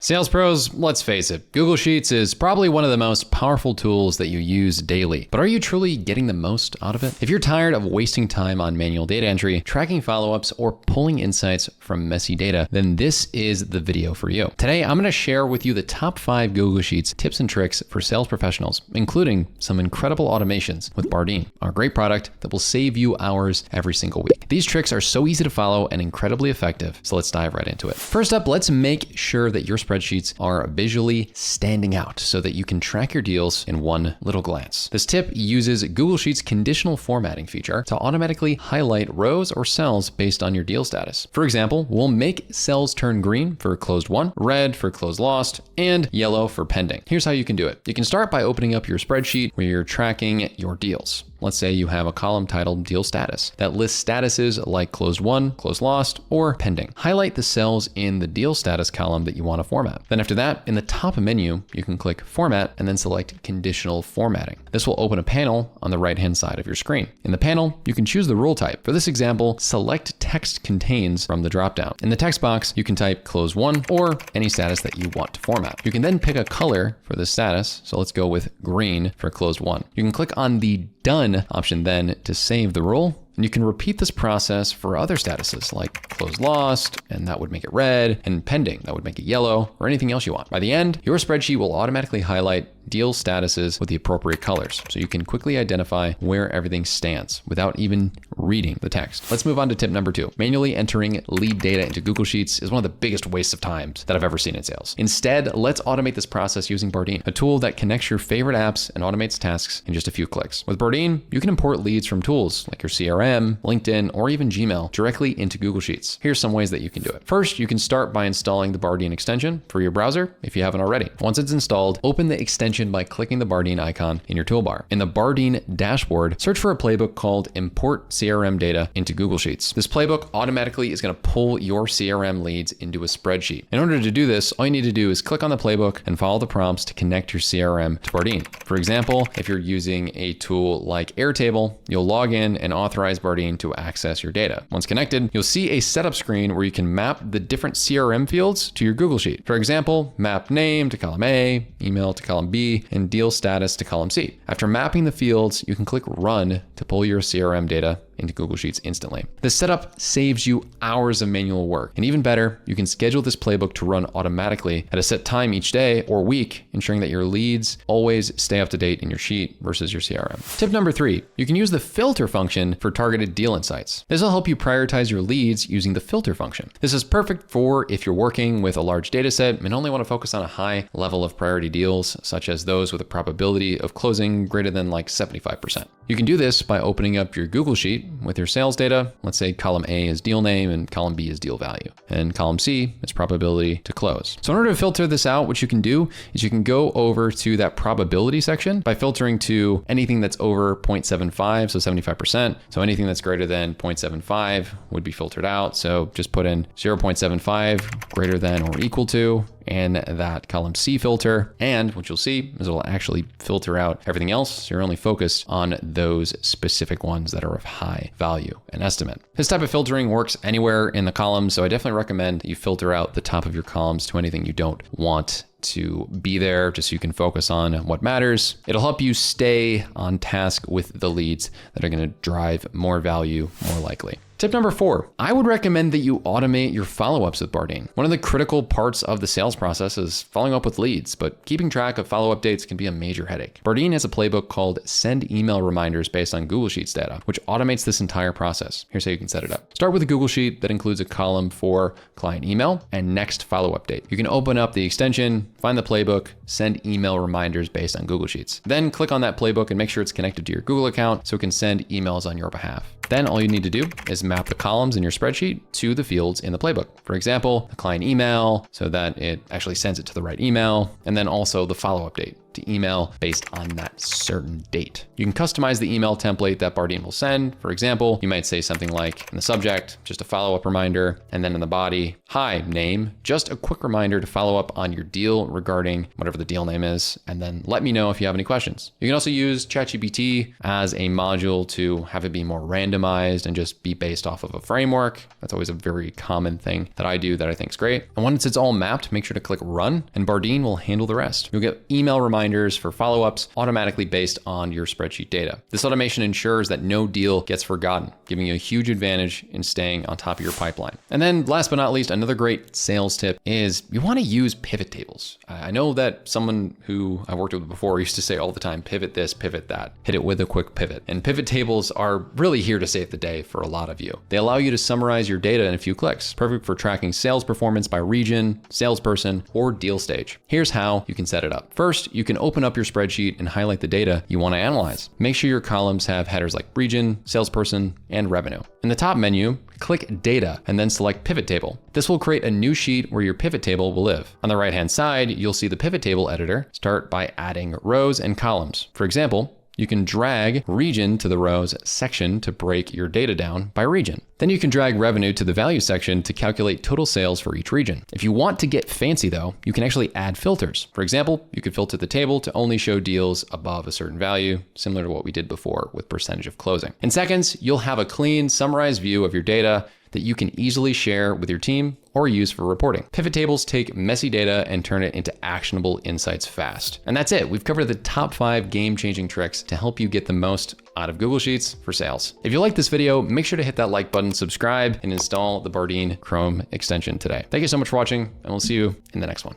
Sales pros, let's face it, Google Sheets is probably one of the most powerful tools that you use daily. But are you truly getting the most out of it? If you're tired of wasting time on manual data entry, tracking follow-ups, or pulling insights from messy data, then this is the video for you. Today, I'm going to share with you the top 5 Google Sheets tips and tricks for sales professionals, including some incredible automations with Bardeen, our great product that will save you hours every single week. These tricks are so easy to follow and incredibly effective, so let's dive right into it. First up, let's make sure that your spreadsheets are visually standing out so that you can track your deals in one little glance. This tip uses Google Sheets conditional formatting feature to automatically highlight rows or cells based on your deal status. For example, we'll make cells turn green for closed won, red for closed lost, and yellow for pending. Here's how you can do it. You can start by opening up your spreadsheet where you're tracking your deals. Let's say you have a column titled Deal Status that lists statuses like closed won, closed lost, or pending. Highlight the cells in the Deal Status column that you want to format. Then after that, in the top menu, you can click Format and then select Conditional Formatting. This will open a panel on the right-hand side of your screen. In the panel, you can choose the rule type. For this example, select Text Contains from the dropdown. In the text box, you can type closed won or any status that you want to format. You can then pick a color for this status. So let's go with green for closed won. You can click on the Done option then to save the rule. And you can repeat this process for other statuses like closed lost, and that would make it red, and pending, that would make it yellow, or anything else you want. By the end, your spreadsheet will automatically highlight deal statuses with the appropriate colors, so you can quickly identify where everything stands without even reading the text. Let's move on to tip number 2. Manually entering lead data into Google Sheets is one of the biggest wastes of time that I've ever seen in sales. Instead, let's automate this process using Bardeen, a tool that connects your favorite apps and automates tasks in just a few clicks. With Bardeen, you can import leads from tools like your CRM, LinkedIn, or even Gmail directly into Google Sheets. Here's some ways that you can do it. First, you can start by installing the Bardeen extension for your browser if you haven't already. Once it's installed, open the extension by clicking the Bardeen icon in your toolbar. In the Bardeen dashboard, search for a playbook called Import CRM Data into Google Sheets. This playbook automatically is going to pull your CRM leads into a spreadsheet. In order to do this, all you need to do is click on the playbook and follow the prompts to connect your CRM to Bardeen. For example, if you're using a tool like Airtable, you'll log in and authorize Bardeen to access your data. Once connected, you'll see a setup screen where you can map the different CRM fields to your Google Sheet. For example, map name to column A, email to column B, and deal status to column C. After mapping the fields, you can click Run to pull your CRM data into Google Sheets instantly. This setup saves you hours of manual work. And even better, you can schedule this playbook to run automatically at a set time each day or week, ensuring that your leads always stay up to date in your sheet versus your CRM. Tip number 3, you can use the filter function for targeted deal insights. This will help you prioritize your leads using the filter function. This is perfect for if you're working with a large data set and only want to focus on a high level of priority deals, such as those with a probability of closing greater than like 75%. You can do this by opening up your Google Sheet with your sales data. Let's say column A is deal name and column B is deal value, and column C is probability to close. So in order to filter this out, what you can do is you can go over to that probability section by filtering to anything that's over 0.75, so 75%. So anything that's greater than 0.75 would be filtered out. So just put in 0.75 greater than or equal to in that column C filter. And what you'll see is it'll actually filter out everything else. So you're only focused on those specific ones that are of high value and estimate. This type of filtering works anywhere in the columns. So I definitely recommend that you filter out the top of your columns to anything you don't want to be there, just so you can focus on what matters. It'll help you stay on task with the leads that are going to drive more value more likely. Tip number 4, I would recommend that you automate your follow-ups with Bardeen. One of the critical parts of the sales process is following up with leads, but keeping track of follow-up dates can be a major headache. Bardeen has a playbook called Send Email Reminders based on Google Sheets data, which automates this entire process. Here's how you can set it up. Start with a Google Sheet that includes a column for client email and next follow-up date. You can open up the extension, find the playbook, send email reminders based on Google Sheets. Then click on that playbook and make sure it's connected to your Google account so it can send emails on your behalf. Then all you need to do is map the columns in your spreadsheet to the fields in the playbook. For example, the client email, so that it actually sends it to the right email, and then also the follow-up date. to email based on that certain date. You can customize the email template that Bardeen will send. For example, you might say something like in the subject, just a follow-up reminder, and then in the body, hi, name, just a quick reminder to follow up on your deal regarding whatever the deal name is, and then let me know if you have any questions. You can also use ChatGPT as a module to have it be more randomized and just be based off of a framework. That's always a very common thing that I do that I think is great. And once it's all mapped, make sure to click run, and Bardeen will handle the rest. You'll get email reminders for follow-ups automatically based on your spreadsheet data. This automation ensures that no deal gets forgotten, giving you a huge advantage in staying on top of your pipeline. And then last but not least, another great sales tip is you want to use pivot tables. I know that someone who I worked with before used to say all the time, pivot this, pivot that, hit it with a quick pivot. And pivot tables are really here to save the day for a lot of you. They allow you to summarize your data in a few clicks, perfect for tracking sales performance by region, salesperson, or deal stage. Here's how you can set it up. First, you can open up your spreadsheet and highlight the data you want to analyze. Make sure your columns have headers like region, salesperson, and revenue. In the top menu, click Data and then select Pivot Table. This will create a new sheet where your pivot table will live. On the right-hand side, you'll see the pivot table editor. Start by adding rows and columns. For example, you can drag region to the rows section to break your data down by region. Then you can drag revenue to the value section to calculate total sales for each region. If you want to get fancy though, you can actually add filters. For example, you could filter the table to only show deals above a certain value, similar to what we did before with percentage of closing. In seconds, you'll have a clean, summarized view of your data that you can easily share with your team or use for reporting. Pivot tables take messy data and turn it into actionable insights fast. And that's it. We've covered the top 5 game-changing tricks to help you get the most out of Google Sheets for sales. If you like this video, make sure to hit that like button, subscribe, and install the Bardeen Chrome extension today. Thank you so much for watching, and we'll see you in the next one.